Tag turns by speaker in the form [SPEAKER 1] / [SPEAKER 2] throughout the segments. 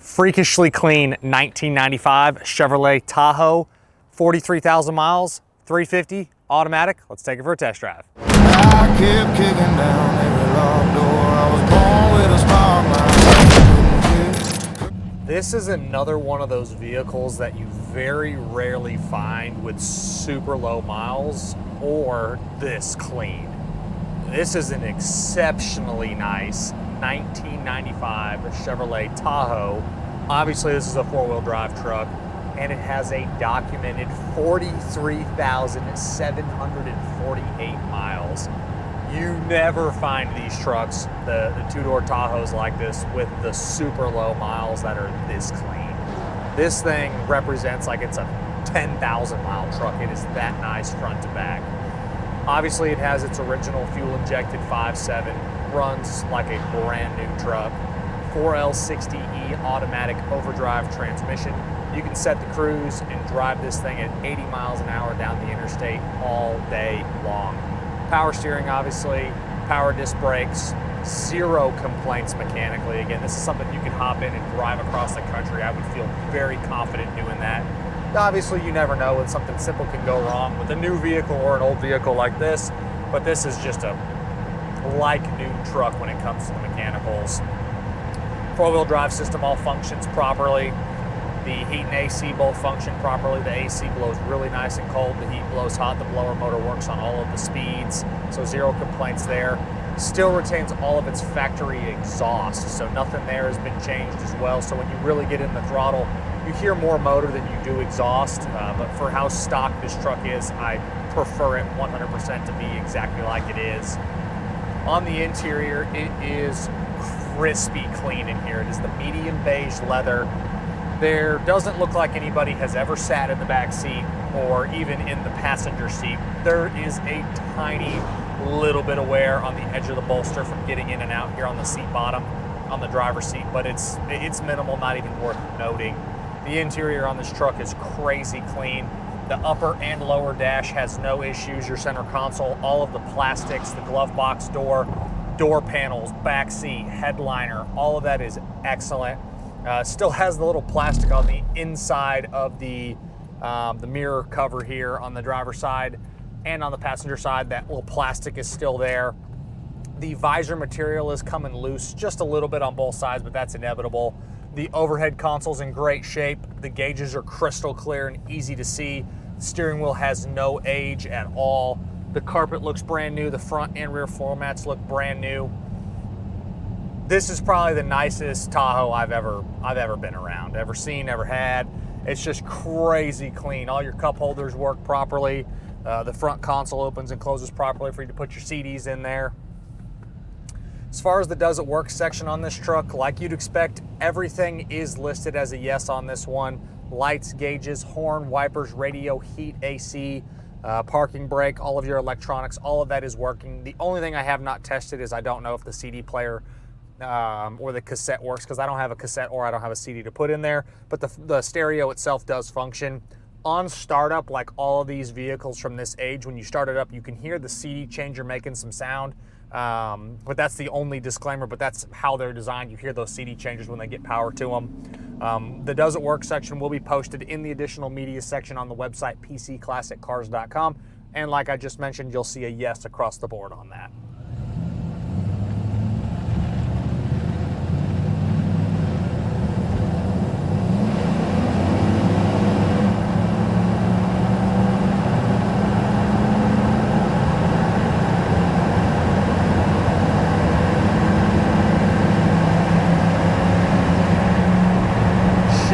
[SPEAKER 1] Freakishly clean 1995 Chevrolet Tahoe, 43,000 miles, 350, automatic. Let's take it for a test drive.
[SPEAKER 2] I kept kicking down every locked door. I was born with a smile.
[SPEAKER 1] This is another one of those vehicles that you very rarely find with super low miles or this clean. This is an exceptionally nice 1995 Chevrolet Tahoe. Obviously this is a four-wheel drive truck and it has a documented 43,748 miles. You never find these trucks, the two-door Tahoes like this with the super low miles that are this clean. This thing represents like it's a 10,000 mile truck. It is that nice front to back. Obviously it has its original fuel injected 5.7, runs like a brand new truck. 4L60E automatic overdrive transmission. You can set the cruise and drive this thing at 80 miles an hour down the interstate all day long. Power steering, obviously, power disc brakes, zero complaints mechanically. Again, this is something you can hop in and drive across the country. I would feel very confident doing that. Obviously, you never know when something simple can go wrong with a new vehicle or an old vehicle like this, but this is just a like-new truck when it comes to the mechanicals. Four-wheel drive system all functions properly. The heat and AC both function properly. The AC blows really nice and cold. The heat blows hot. The blower motor works on all of the speeds, so zero complaints there. Still retains all of its factory exhaust, so nothing there has been changed as well. So when you really get in the throttle, you hear more motor than you do exhaust, but for how stock this truck is, I prefer it 100% to be exactly like it is. On the interior, it is crispy clean in here. It is the medium beige leather. There doesn't look like anybody has ever sat in the back seat or even in the passenger seat. There is a tiny little bit of wear on the edge of the bolster from getting in and out here on the seat bottom, on the driver's seat, but it's minimal, not even worth noting. The interior on this truck is crazy clean. The upper and lower dash has no issues. Your center console, all of the plastics, the glove box door panels, back seat, headliner, all of that is excellent. Still has the little plastic on the inside of the mirror cover here on the driver's side, and on the passenger side, that little plastic is still there. The visor material is coming loose just a little bit on both sides, but that's inevitable. The overhead console's in great shape. The gauges are crystal clear and easy to see. The steering wheel has no age at all. The carpet looks brand new. The front and rear floor mats look brand new. This is probably the nicest Tahoe I've ever been around, ever seen, ever had. It's just crazy clean. All your cup holders work properly. The front console opens and closes properly for you to put your CDs in there. As far as the does it work section on this truck, like you'd expect, everything is listed as a yes on this one. Lights, gauges, horn, wipers, radio, heat, AC, parking brake, all of your electronics, all of that is working. The only thing I have not tested is I don't know if the CD player or the cassette works, because I don't have a cassette or I don't have a CD to put in there, but the stereo itself does function. On startup, like all of these vehicles from this age, when you start it up, you can hear the CD changer making some sound. But that's the only disclaimer, but that's how they're designed. You hear those CD changers when they get power to them. The Does It Work section will be posted in the additional media section on the website, pcclassiccars.com. And like I just mentioned, you'll see a yes across the board on that.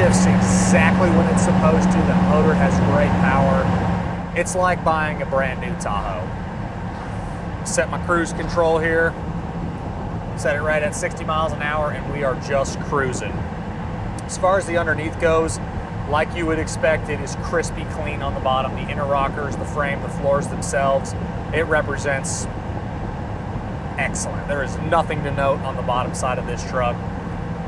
[SPEAKER 1] Exactly when it's supposed to. The motor has great power. It's like buying a brand new Tahoe. Set my cruise control here, set it right at 60 miles an hour, and we are just cruising. As far as the underneath goes, like you would expect, it is crispy clean on the bottom. The inner rockers, the frame, the floors themselves, it represents excellent. There is nothing to note on the bottom side of this truck.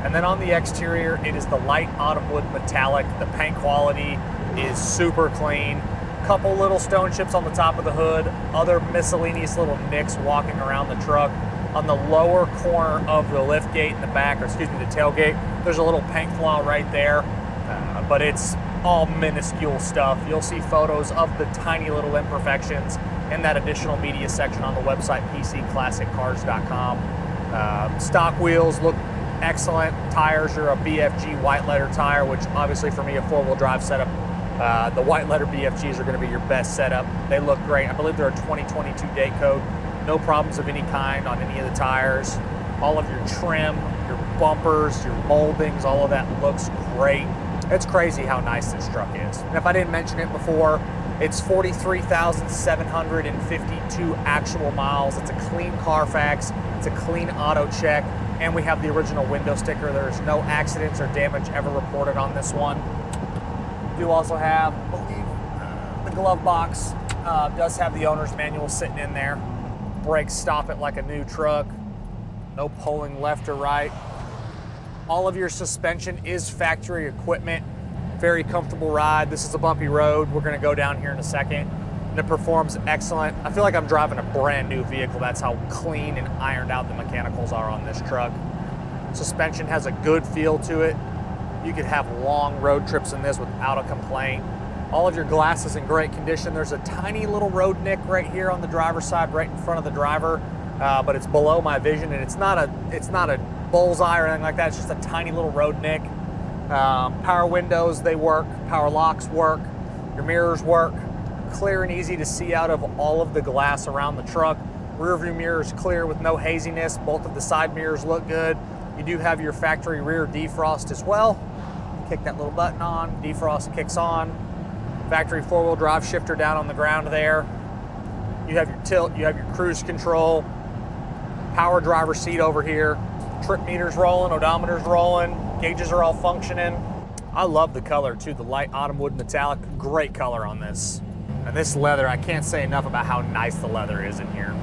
[SPEAKER 1] And then on the exterior, it is the light Autumnwood metallic. The paint quality is super clean. Couple little stone chips on the top of the hood, other miscellaneous little nicks walking around the truck. on the lower corner of the lift gate in the back, or excuse me, the tailgate. There's a little paint flaw right there, but it's all minuscule stuff. You'll see photos of the tiny little imperfections in that additional media section on the website, pcclassiccars.com. Stock wheels look excellent. Tires are a BFG white letter tire, which obviously for me, a four-wheel drive setup, the white letter BFGs are going to be your best setup. They look great. I believe they're a 2022 date code. No problems of any kind on any of the tires. All of your trim, your bumpers, your moldings, all of that looks great. It's crazy how nice this truck is. And if I didn't mention it before, it's 43,752 actual miles. It's a clean Carfax. It's a clean Autocheck. And we have the original window sticker. There's no accidents or damage ever reported on this one. We do also have, I believe, the glove box does have the owner's manual sitting in there. Brakes stop it like a new truck. No pulling left or right. All of your suspension is factory equipment. Very comfortable ride. This is a bumpy road. We're going to go down here in a second. And it performs excellent. I feel like I'm driving a brand new vehicle. That's how clean and ironed out the mechanicals are on this truck. Suspension has a good feel to it. You could have long road trips in this without a complaint. All of your glass is in great condition. There's a tiny little road nick right here on the driver's side, right in front of the driver, but it's below my vision, and it's not a bullseye or anything like that. It's just a tiny little road nick. Power windows, they work. Power locks work. Your mirrors work. Clear and easy to see out of all of the glass around the truck. Rear view mirror is clear with no haziness. Both of the side mirrors look good. You do have your factory rear defrost as well. Kick that little button on, defrost kicks on. Factory four-wheel drive shifter down on the ground there. You have your tilt, you have your cruise control, power driver seat over here. Trip meter's rolling, odometer's rolling, gauges are all functioning. I love the color too, the light Autumnwood metallic, great color on this. And this leather, I can't say enough about how nice the leather is in here.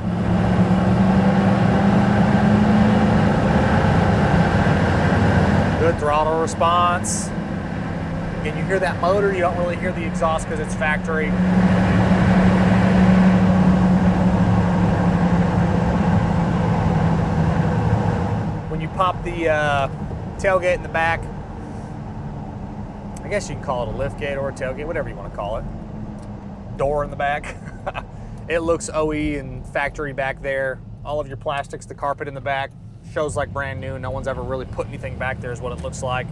[SPEAKER 1] Good throttle response. Again, you hear that motor, you don't really hear the exhaust because it's factory. When you pop the tailgate in the back, I guess you can call it a lift gate or a tailgate, whatever you want to call it. Door in the back. It looks OE and factory back there. All of your plastics, the carpet in the back, shows like brand new. No one's ever really put anything back there is what it looks like.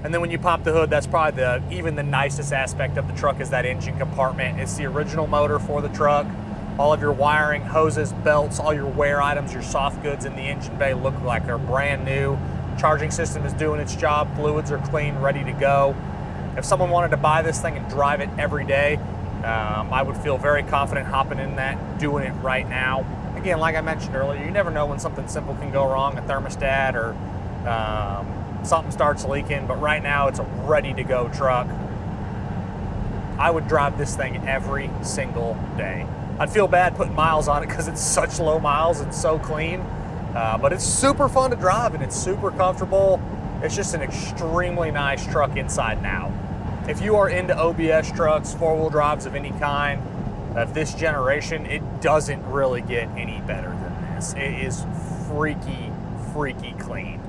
[SPEAKER 1] And then when you pop the hood, that's probably even the nicest aspect of the truck is that engine compartment. It's the original motor for the truck. All of your wiring, hoses, belts, all your wear items, your soft goods in the engine bay look like they're brand new. Charging system is doing its job. Fluids are clean, ready to go. If someone wanted to buy this thing and drive it every day, I would feel very confident hopping in that, doing it right now. Again, like I mentioned earlier, you never know when something simple can go wrong, a thermostat or something starts leaking, but right now it's a ready-to-go truck. I would drive this thing every single day. I'd feel bad putting miles on it because it's such low miles and so clean, but it's super fun to drive and it's super comfortable. It's just an extremely nice truck inside and out. If you are into OBS trucks, four-wheel drives of any kind, of this generation, it doesn't really get any better than this. It is freaky, freaky clean.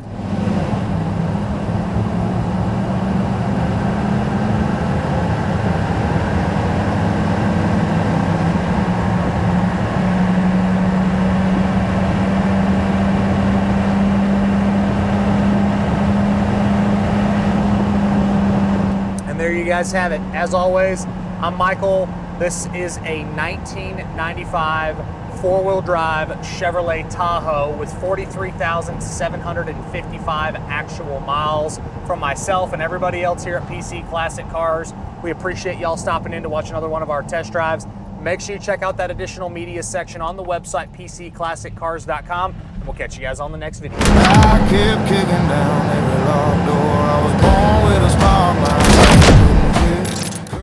[SPEAKER 1] There you guys have it. As always, I'm Michael. This is a 1995 four-wheel drive Chevrolet Tahoe with 43,755 actual miles from myself and everybody else here at PC Classic Cars. We appreciate y'all stopping in to watch another one of our test drives. Make sure you check out that additional media section on the website, pcclassiccars.com, and we'll catch you guys on the next video.
[SPEAKER 2] I kept kicking down every locked door. I was born with a spark.